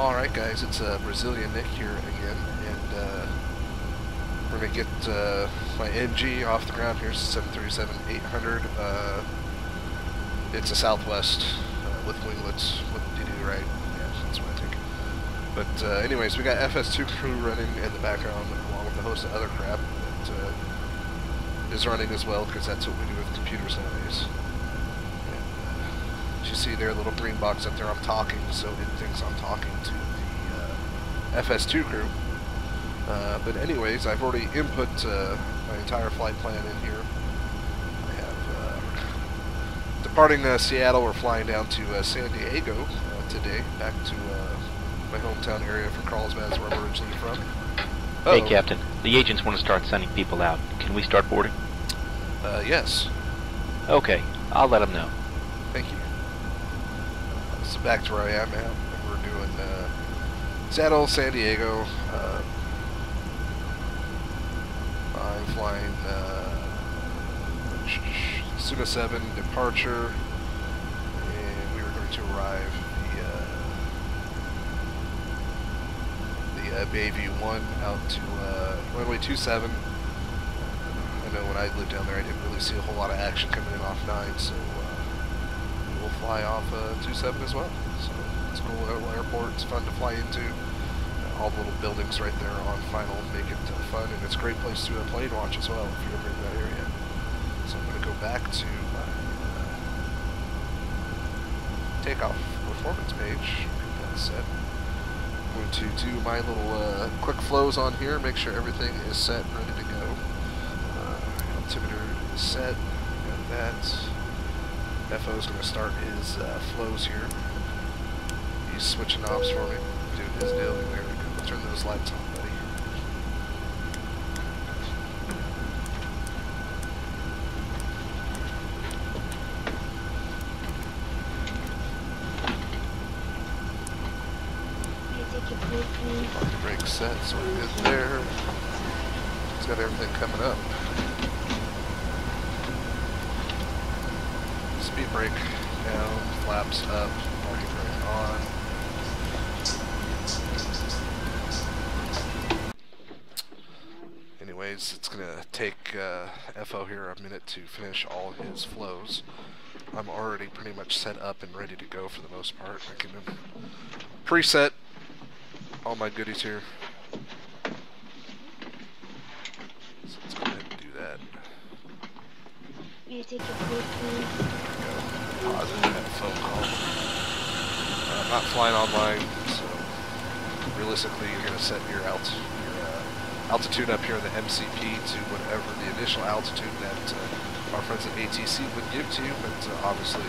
Alright guys, it's Brazilian Nick here again, and we're going to get my NG off the ground here, 737-800. It's a Southwest with winglets. What did you do, right? Yeah, that's what I think. But anyways, we got FS2 crew running in the background along with a host of other crap that is running as well, because that's what we do with computers nowadays. As you see there, little green box up there, I'm talking, so it thinks I'm talking to the FS2 crew. But anyways, I've already input my entire flight plan in here. I have departing Seattle. We're flying down to San Diego today, back to my hometown area from Carlsbad, where I'm originally from. Hey, Captain. The agents want to start sending people out. Can we start boarding? Yes. Okay, I'll let them know. Thank you. So back to where I am now. We're doing Seattle, San Diego. I'm flying Suna 7 departure, and we were going to arrive the Bayview 1 out to runway 27. I know when I lived down there, I didn't really see a whole lot of action coming in off 9, so we'll fly off 27 as well. So it's a cool little airport. It's fun to fly into. All the little buildings right there on final make it fun, and it's a great place to plane watch as well if you're ever in that area. So I'm going to go back to my takeoff performance page. Get that set. I'm going to do my little quick flows on here, make sure everything is set and ready to go. Altimeter is set. Got that. FO is going to start his flows here. He's switching knobs for me, doing his deal. There we go. Turn those lights on, buddy. Brake set, so we're good there. It's got everything coming up. Speed brake down, flaps up, parking brake on. Anyways, it's going to take FO here a minute to finish all his flows. I'm already pretty much set up and ready to go for the most part. I can preset all my goodies here. So let's go ahead and do that. You take your food, please. Pause and have a phone call. I'm not flying online, so realistically you're going to set your altitude up here in the MCP to whatever the initial altitude that our friends at ATC would give to you, but obviously,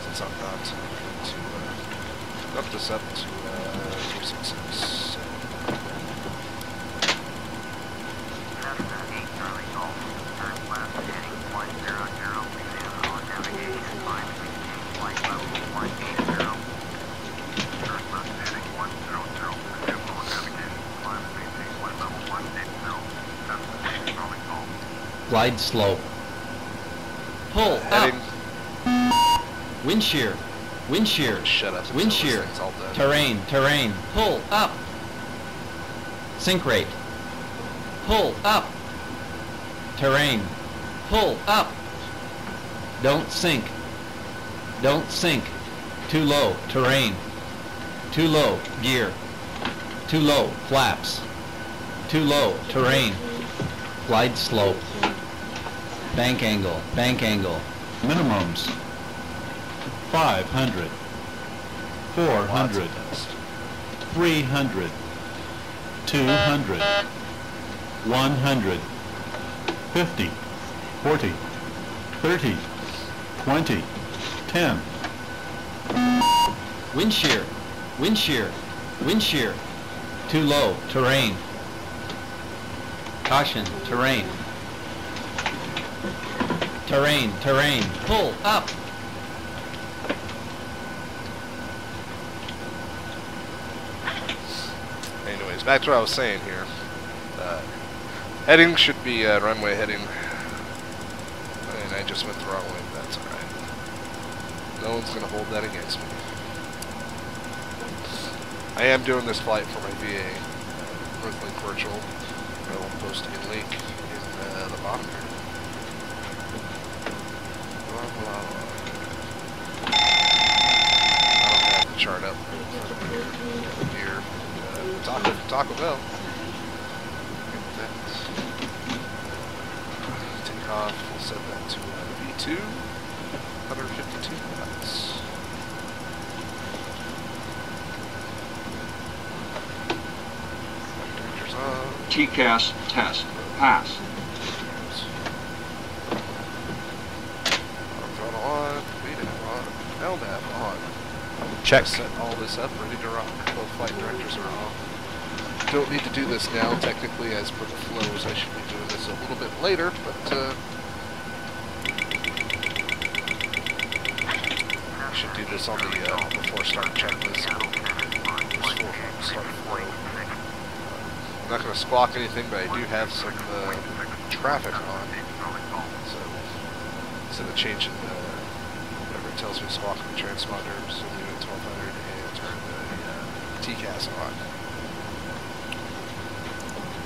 since I'm not, I'm going to bump this up to 466. Glide slope. Pull up. Wind shear. Wind shear. Shut up. Wind shear. Terrain. Terrain. Pull up. Sink rate. Pull up. Terrain. Pull up. Don't sink. Don't sink. Too low. Terrain. Too low. Gear. Too low. Flaps. Too low. Terrain. Glide slope. Bank angle. Bank angle. Minimums. 500. 400. 300. 200. 100. 50. 40. 30. 20. 10. Wind shear. Wind shear. Wind shear. Too low. Terrain. Caution. Terrain. Terrain. Terrain. Pull up. Anyways, back to what I was saying here. Heading should be runway heading. And I just went the wrong way, but that's alright. No one's going to hold that against me. I am doing this flight for my VA, Northlink Virtual. I will post a link in the bottom here. I don't have the chart up here. Taco Bell. Take off. We'll set that to V2. 152 knots. TCAS test. Pass. Throttle on. VNAV on. LNAV on. Check. Set all this up, ready to rock. Both flight directors are off. Don't need to do this now, technically, as per the flows. I should be doing this a little bit later, but I should do this on the before start checklist. Start flow. I'm not going to squawk anything, but I do have some traffic on. So instead of changing whatever it tells me to squawk on the transponder, so leave it at 1200 and turn the TCAS on.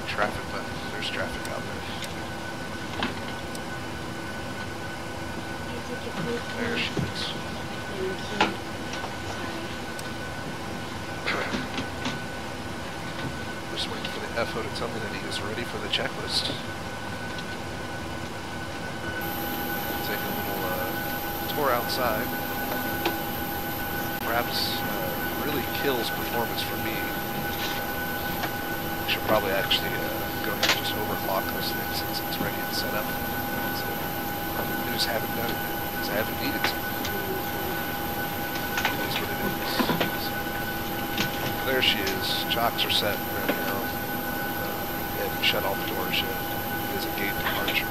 Traffic button. There's traffic out there. There she is. Just waiting for the FO to tell me that he is ready for the checklist. Take a little tour outside. Perhaps really kills performance for me. I should probably actually go ahead and just overclock this thing since it's ready and set up. So I just haven't done it because I haven't needed to. It is what it is. So, there she is. Chocks are set right now. They haven't shut all the doors yet. It is a gate departure.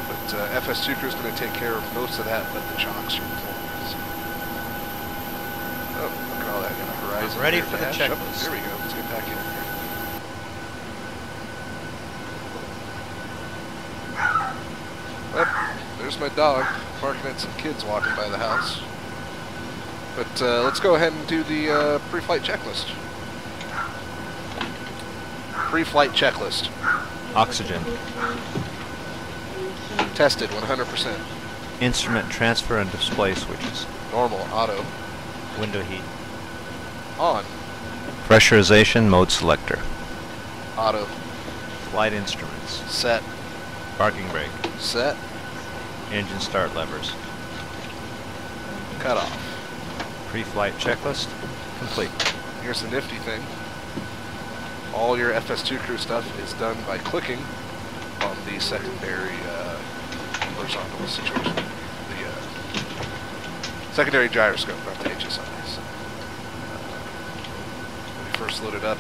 But FS2 crew is going to take care of most of that, but the chocks are performing. So. Oh, look at all that. Got a horizon. Ready for the dash. checklist. Oh, there we go. Let's get back in here. Well, there's my dog barking at some kids walking by the house. But let's go ahead and do the pre-flight checklist. Pre-flight checklist. Oxygen. Tested 100%. Instrument transfer and display switches. Normal, auto, Window heat. on, Pressurization mode selector. auto, Flight instruments. set, Parking brake. set, Engine start levers. cut off. Pre-flight checklist complete. Here's the nifty thing. All your FS2 crew stuff is done by clicking on the secondary horizontal situation. The secondary gyroscope, not the HSI. So, when you first load it up,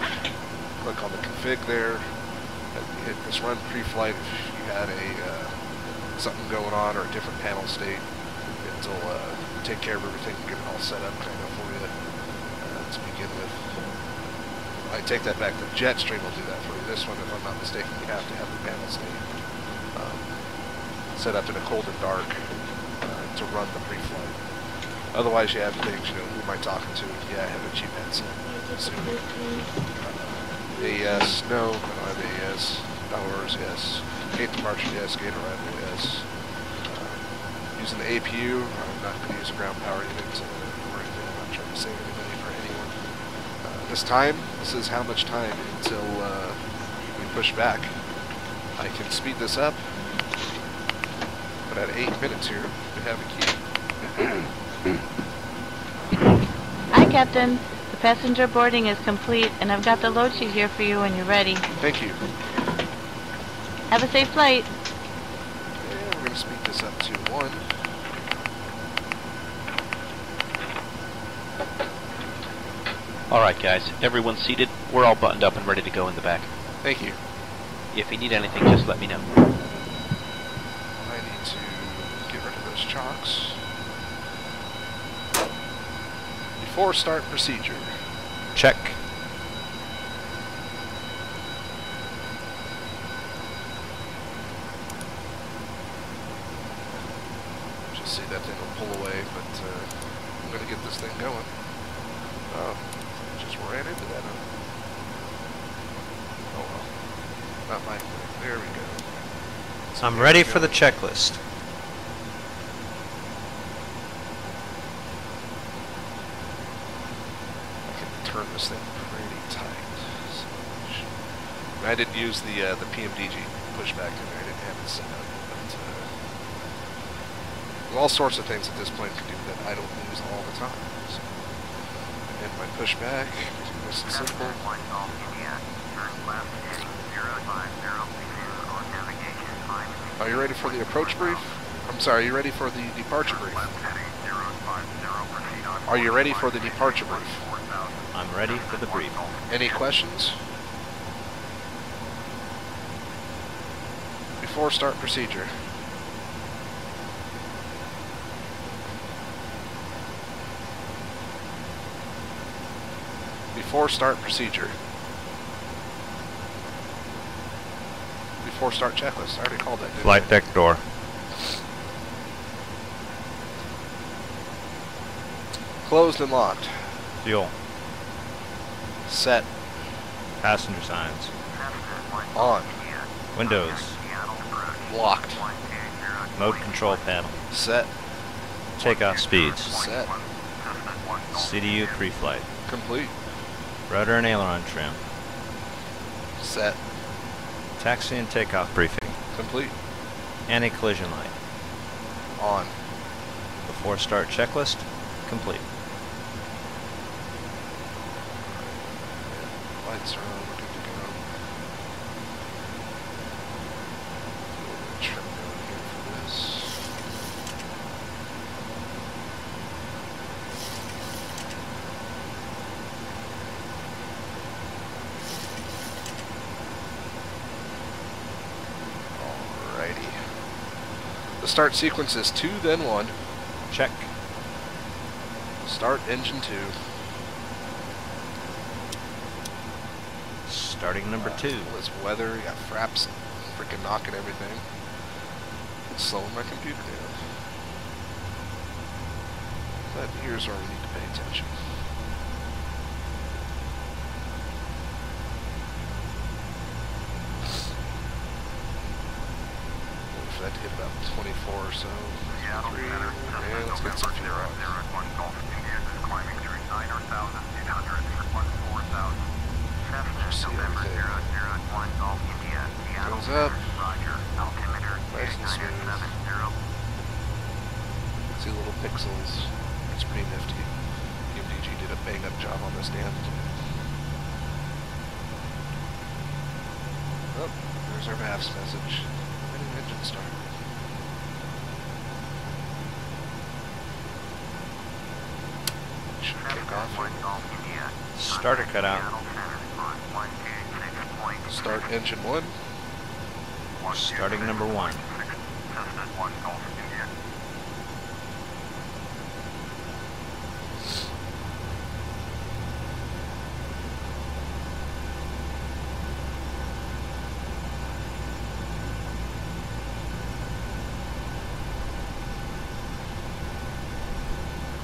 click on the config there, and hit this run pre-flight if you had a something going on or a different panel state. It'll take care of everything and get it all set up kind of for you to begin with. I take that back. The Jetstream will do that for you. This one, if I'm not mistaken, you have to have the panel state set up in a cold and dark to run the pre-flight. Otherwise, you have things, who am I talking to? Yeah, I have a cheap headset. So, AES, no, I don't have AES. Hours, yes. Gate departure, yes. Gate arrival, yes. Using the APU, I'm not going to use a ground power unit or anything. I'm not trying to save any money for anyone. This is how much time until we push back. I can speed this up, but at 8 minutes here, we have a key. Hi, Captain. The passenger boarding is complete, and I've got the load sheet here for you when you're ready. Thank you. Have a safe flight. And we're going to speed this up to 1. Alright guys, everyone's seated. We're all buttoned up and ready to go in the back. Thank you. If you need anything, just let me know. I need to get rid of those chocks. Before start procedure. Check. Just see that thing will pull away, but I'm going to get this thing going. Oh, just ran into Not my. There we go. So I'm here ready we for go. the checklist. I can turn this thing pretty tight. So I didn't use the PMDG pushback in there. I didn't have it set up. But, all sorts of things that this plane can do that I don't use all the time. So, and my pushback, nice and simple. Are you ready for the approach brief? I'm sorry, are you ready for the departure brief? Are you ready for the departure brief? I'm ready for the brief. Any questions? Before start procedure. Before start procedure. Before start checklist. I already called that, didn't Flight I? deck door. Closed and locked. Fuel. Set. Passenger signs. On. Windows. Locked. Mode control panel. Set. Takeoff speeds. Set. CDU pre-flight. Complete. Rudder and aileron trim. Set. Taxi and takeoff briefing. Complete. Anti-collision light. On. Before start checklist. Complete. Lights are on. We're good to go. Trim down here for this. Alrighty. The start sequence is 2, then 1. Check. Start engine 2. Starting number 2. All this weather, you got fraps freaking knocking everything. It's slowing my computer down. But here's where we need to pay attention. If that hit about 24 or so. And let's get some fuel on. Just see everything. Goes up. Nice and smooth. See little pixels. It's pretty nifty. PMDG did a bang up job on this damn thing. Oh, there's our VAFS message. And engine start. Should kick off. Starter cutout. Start engine 1. Starting number 1.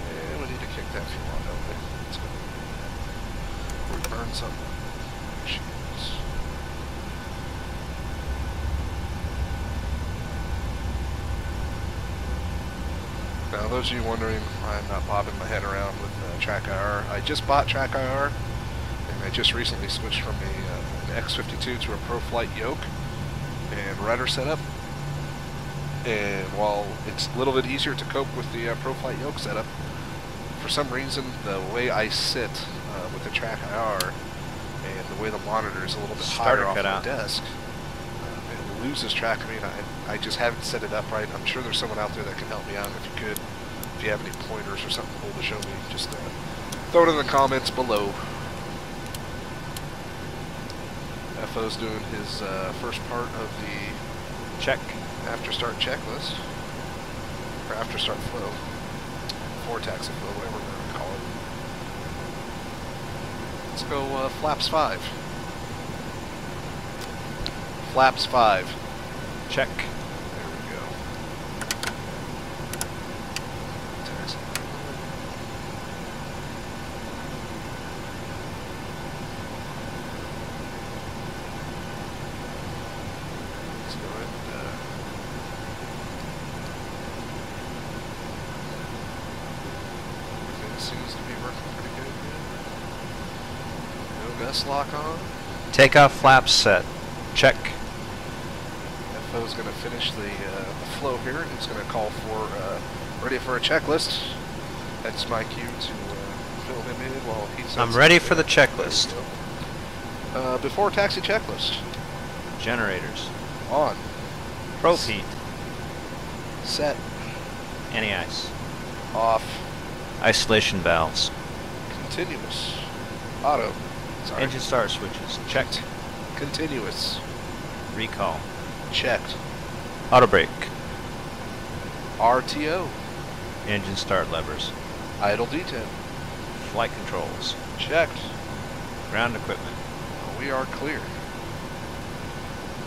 And we need to kick that fuel on, don't we? Let's go. We burn something. Machines. Now, those of you wondering why I'm not bobbing my head around with Track IR, I just bought Track IR, and I just recently switched from an X52 to a ProFlight yoke and rudder setup. And while it's a little bit easier to cope with the ProFlight yoke setup, for some reason the way I sit with the Track IR and the way the monitor is a little bit higher off the desk, it loses track of me, and I just haven't set it up right. I'm sure there's someone out there that can help me out. If you could, if you have any pointers or something cool to show me, just throw it in the comments below. FO's doing his first part of the Check. after start checklist, or after start flow, before taxi flow, whatever we're going to call it. Let's go flaps 5. Flaps 5. Check. There we go. Taxi. Vest lock on. Takeoff flaps set. Check. FO's going to finish the flow here, and he's going to call for ready for a checklist. That's my cue to fill him in while he sets I'm ready it. for the checklist. There we go. Before taxi checklist. Generators. On. Probe heat. Set. Anti-ice. Off. Isolation valves. Continuous. Auto. Sorry. Engine start switches. Checked. Continuous. Recall. Checked. Auto brake. RTO. Engine start levers. Idle detent. Flight controls. Checked. Ground equipment. We are clear.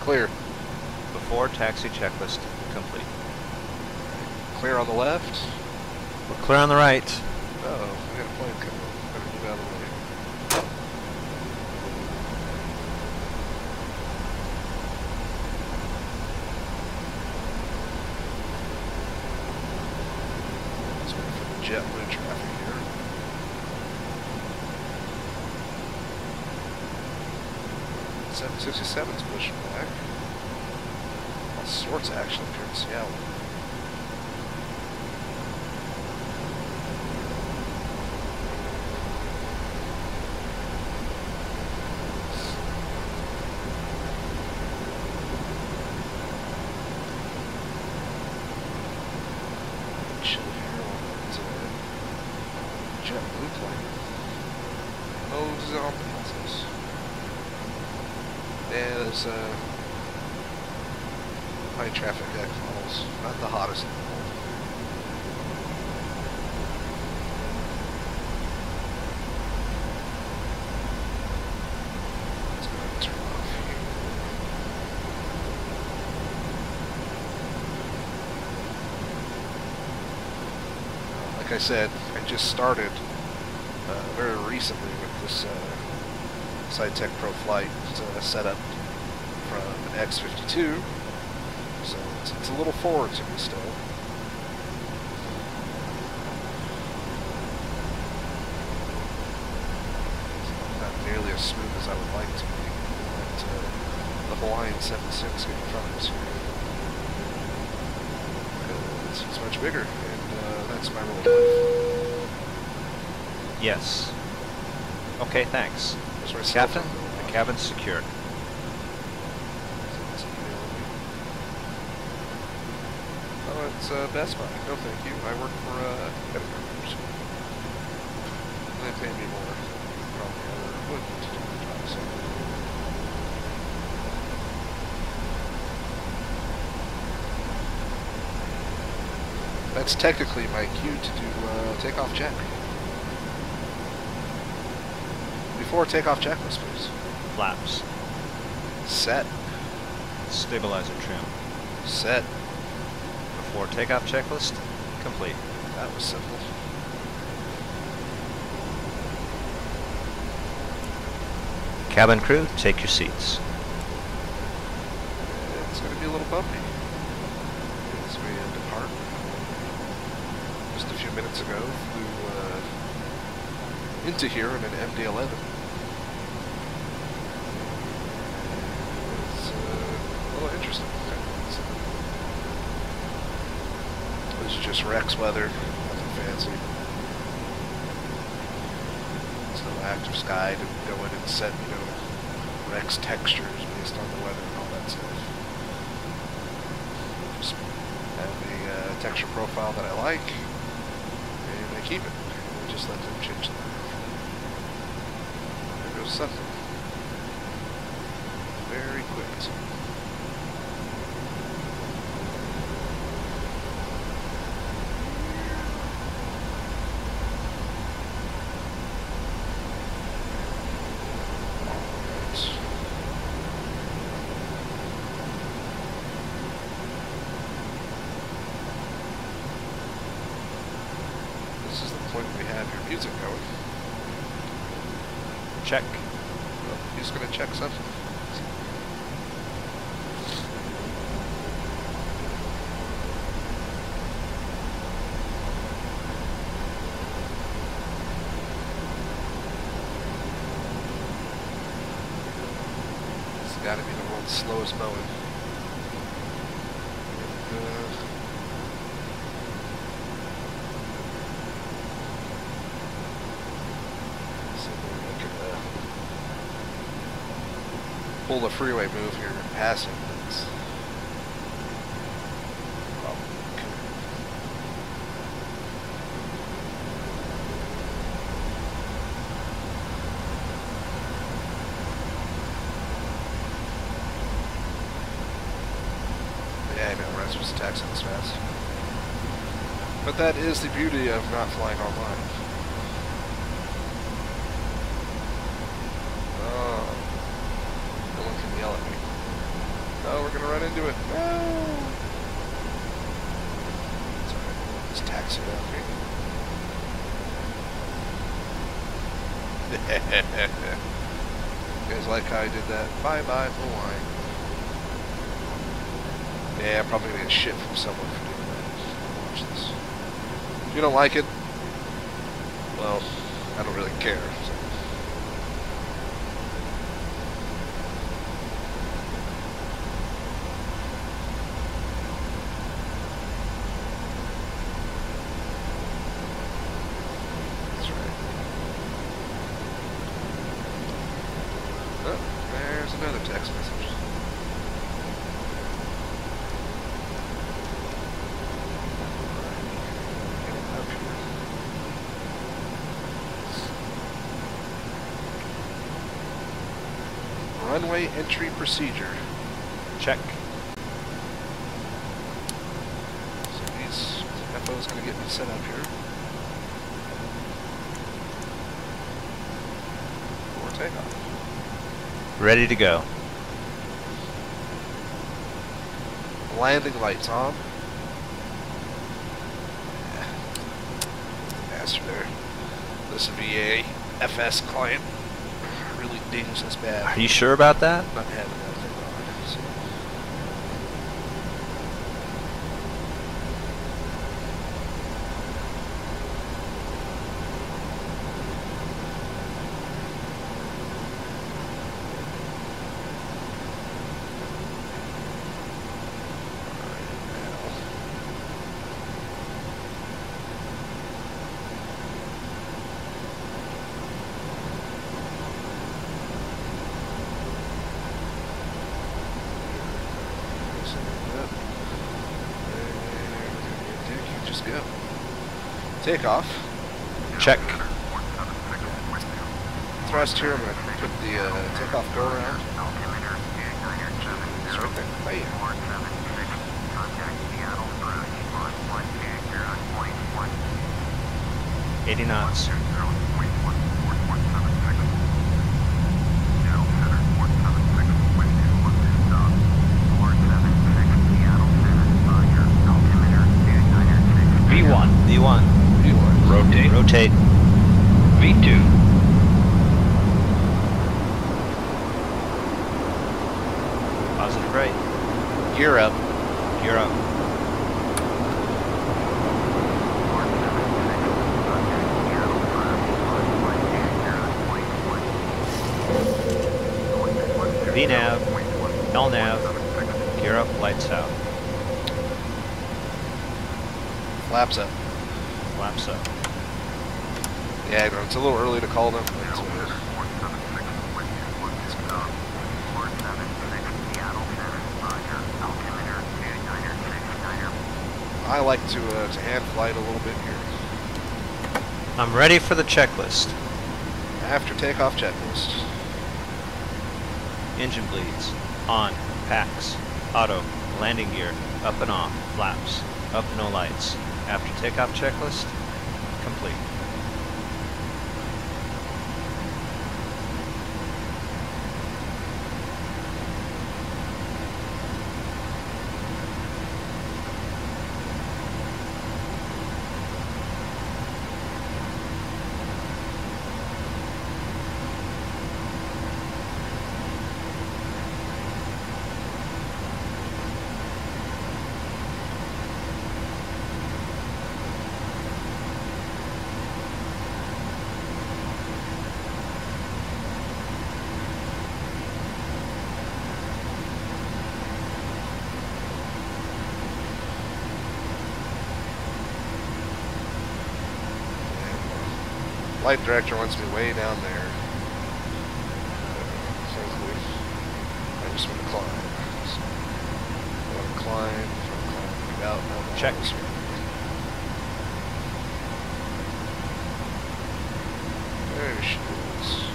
Clear. Before taxi checklist complete. Clear on the left. We're clear on the right. Uh-oh, we got a plane coming. Better move out of the way. Let's wait for the JetBlue traffic here. .767's pushing back. All sorts of action up here in Seattle. Chill here on that JetBlue plane. Moses on passes. Yeah, there's high traffic deck models. Not the hottest in the world. It's gonna turn off here. Like I said, I just started very recently with this SciTech Pro Flight setup from an X52, so it's a little forward to me still. It's not nearly as smooth as I would like to be. But, the Hawaiian 7.6 in front of us here. It's much bigger, and that's my role of life. Yes. Okay, thanks. There's my cell Captain, phone. the cabin's secured. Oh, it's Best Buy. No, thank you. I work for competitors. They pay me more than probably ever would to do the job. So. That's technically my cue to do takeoff check. Before takeoff checklist, please. Flaps. Set. Stabilizer trim. Set. Before takeoff checklist complete. That was simple. Cabin crew, take your seats. It's going to be a little bumpy as we depart. Just a few minutes ago, flew into here in an MD-11. It's a little interesting. This is just Rex weather, nothing fancy. It's no active sky to go in and set, Rex textures based on the weather and all that stuff. Just have a texture profile that I like, and I keep it. And just let them change that. There goes something. Very quick too. This is the point we have your music going. Check. Well, he's going to check something. Gotta be the world's slowest mowing. So we could pull the freeway move here in passing. That's probably okay. Yeah, I know, we're not supposed to taxi this fast. But that is the beauty of not flying online. Oh, no one can yell at me. No, we're gonna run into it. No! It's alright, let's taxi it out here. You guys like how I did that? Bye-bye, Hawaii. Yeah, I'm probably gonna get shit from someone for doing that. Watch this. If you don't like it, well, I don't really care. So. That's right. Oh, there's another text message. Runway entry procedure. Check. So these FO's gonna get me set up here. For takeoff. Ready to go. Landing lights on. Yeah. Master there. This VA FS client really dings us bad. Are you sure about that? Not having that thing on. So. Just go. Takeoff. Check. Thrust here. I'm going to put the takeoff go around. It's right there. Bam. 80 knots. V1. V1. Rotate. Rotate. V2. Positive right. Gear up. Gear up. VNav. LNav. Gear up. Lights out. Flaps up. Flaps up. Yeah, I know, it's a little early to call them. But I like to hand flight a little bit here. I'm ready for the checklist. After takeoff checklist. Engine bleeds. On. Packs. Auto. Landing gear. Up and off. Flaps. Up, no lights. After takeoff checklist. Complete. Flight director wants me way down there. Frankly, I just want to climb. So, I want to climb, get out. Check. There she is.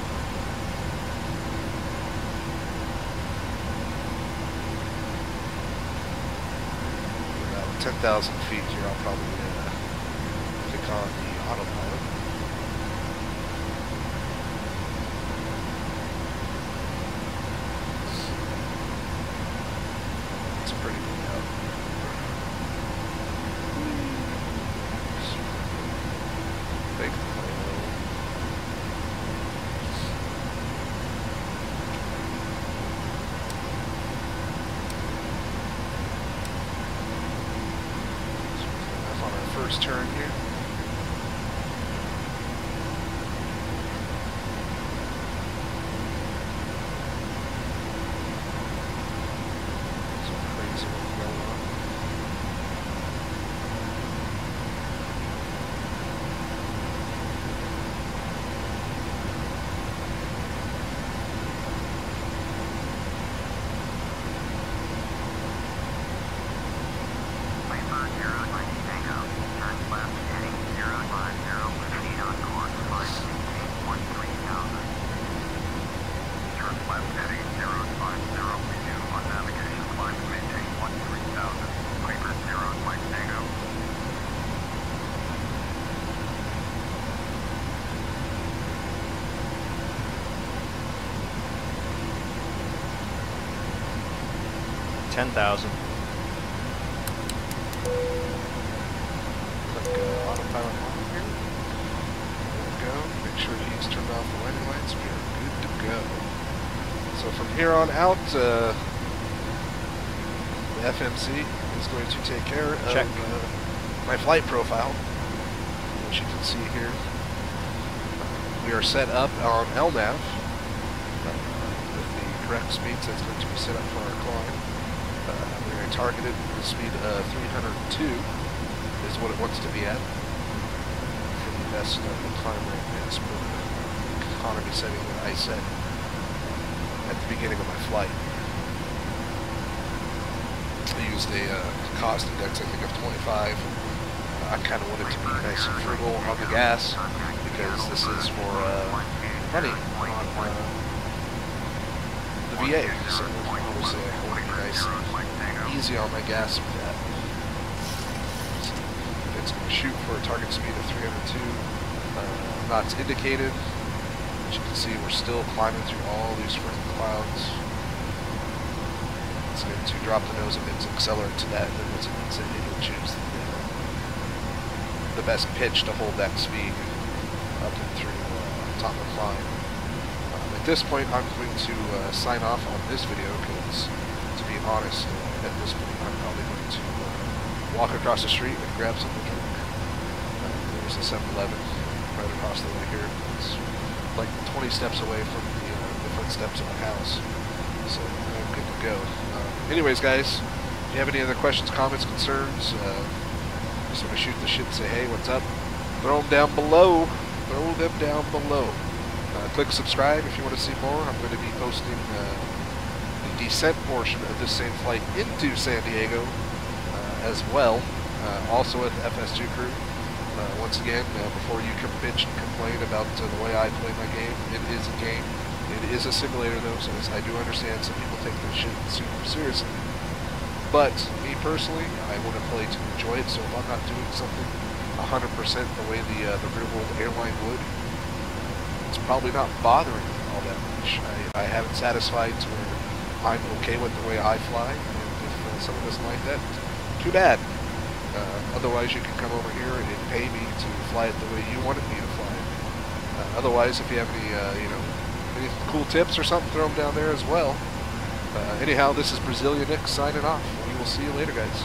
About 10,000 feet here, I'll probably click on the autopilot. It's pretty good out. Take the plane. On our first turn here. Some crazy one going on. $10,000. Click autopilot on here. There we go. Make sure he's turned off the landing lights. We are good to go. So from here on out, the FMC is going to take care Check. of my flight profile, which you can see here. We are set up on LNAV with the correct speeds that's going to be set up for our climb. We're going to target it with a speed of 302 is what it wants to be at for the best climb rate as per the economy setting that I set at the beginning of my flight. I used a cost index, I think, of 25. I kind of wanted to be nice and frugal on the gas because this is for money on the VA. So obviously I want to be nice and easy on my gas with that. So it's going to shoot for a target speed of 302 knots indicated. As you can see, we're still climbing through all these freaking clouds. It's going to drop the nose a bit to accelerate to that, and then once it hits it, it will choose the best pitch to hold that speed up and through top of the climb. At this point, I'm going to sign off on this video because, to be honest, at this point, I'm probably going to walk across the street and grab something to drink. There's a 7-Eleven right across the way here. It's like 20 steps away from the footsteps of my house, so I'm good to go. Anyways, guys, if you have any other questions, comments, concerns, just want to shoot the shit and say, hey, what's up? Throw them down below. Throw them down below. Click subscribe if you want to see more. I'm going to be posting the descent portion of this same flight into San Diego as well, also with the FS2 crew. Once again, before you come bitch and complain about the way I play my game, it is a game. It is a simulator though, so I do understand some people take this shit super seriously. But me personally, I want to play to enjoy it, so if I'm not doing something 100% the way the real world airline would, it's probably not bothering me all that much. I have it satisfied to where I'm okay with the way I fly, and if someone doesn't like that, too bad. Otherwise, you can come over here and pay me to fly it the way you wanted me to fly it. Otherwise, if you have any, any cool tips or something, throw them down there as well. Anyhow, this is Brazilian Nick signing off. We will see you later, guys.